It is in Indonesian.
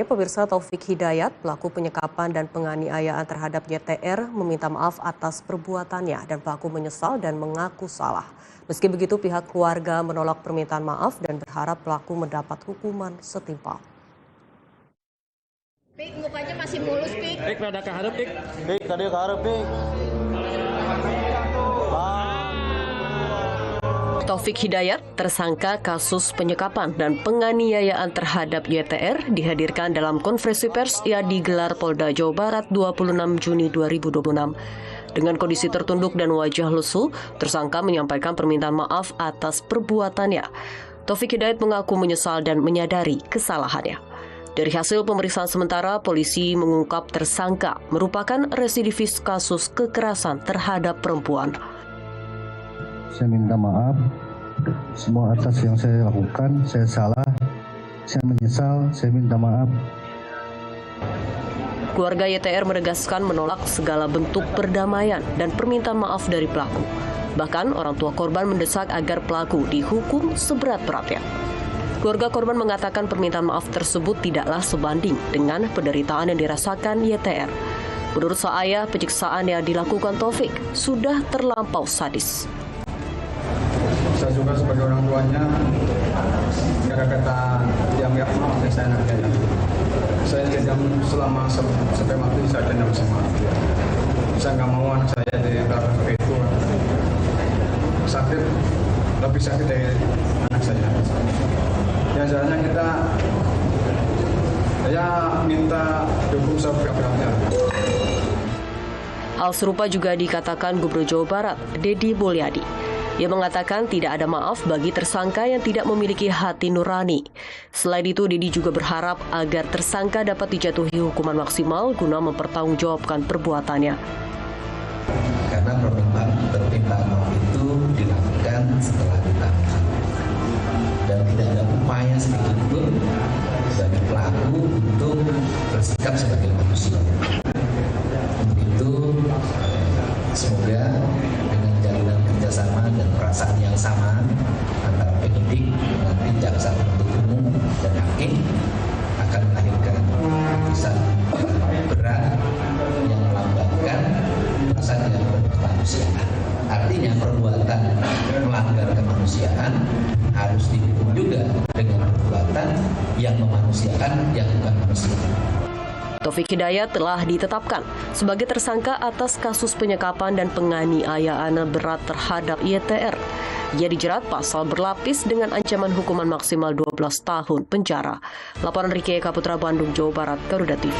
pemirsa, Taufik Hidayat, pelaku penyekapan dan penganiayaan terhadap YTR, meminta maaf atas perbuatannya dan pelaku menyesal dan mengaku salah. Meski begitu, pihak keluarga menolak permintaan maaf dan berharap pelaku mendapat hukuman setimpal. Pik, mukanya masih mulus, Pik. Pik, rada kaharep, Pik. Pik, tadi kaharep, Pik. Taufik Hidayat, tersangka kasus penyekapan dan penganiayaan terhadap YTR, dihadirkan dalam konferensi pers yang digelar Polda Jawa Barat 26 Juni 2026. Dengan kondisi tertunduk dan wajah lesu, tersangka menyampaikan permintaan maaf atas perbuatannya. Taufik Hidayat mengaku menyesal dan menyadari kesalahannya. Dari hasil pemeriksaan sementara, polisi mengungkap tersangka merupakan residivis kasus kekerasan terhadap perempuan. Saya minta maaf semua atas yang saya lakukan, saya salah, saya menyesal, saya minta maaf. Keluarga YTR menegaskan menolak segala bentuk perdamaian dan permintaan maaf dari pelaku. Bahkan orang tua korban mendesak agar pelaku dihukum seberat-beratnya. Keluarga korban mengatakan permintaan maaf tersebut tidaklah sebanding dengan penderitaan yang dirasakan YTR. Menurut sang ayah, penyiksaan yang dilakukan Taufik sudah terlampau sadis. Saya juga sebagai orang tuanya, kata-kata yang gak maaf saya anak dendam. Saya dendam selama sampai mati, saya dendam sama dia. Saya nggak mau anak saya dianggap seperti itu. Sakit, lebih sakit dari anak saya. Yang sebenarnya saya minta dukung seberat-beratnya. Hal serupa juga dikatakan Gubernur Jawa Barat, Deddy Mulyadi. Ia mengatakan tidak ada maaf bagi tersangka yang tidak memiliki hati nurani. Selain itu, Deddy juga berharap agar tersangka dapat dijatuhi hukuman maksimal guna mempertanggungjawabkan perbuatannya. Karena permintaan maaf itu dilakukan setelah ditangkap. Dan tidak ada upaya sedikit pun bagi pelaku untuk bersikap sebagai manusia. Untuk itu, semoga dengan jalinan kerjasama dan perasaan yang sama antara penyidik, nanti jaksa penuntut umum dan hakim akan melahirkan putusan berat yang melambangkan perasaan yang kemanusiaan. Artinya perbuatan melanggar kemanusiaan harus dihukum juga dengan perbuatan yang memanusiakan yang bukan manusia. Taufik Hidayat telah ditetapkan sebagai tersangka atas kasus penyekapan dan penganiayaan berat terhadap YTR. Ia dijerat pasal berlapis dengan ancaman hukuman maksimal 12 tahun penjara. Laporan Riki Eka Putra, Bandung, Jawa Barat, Garuda TV.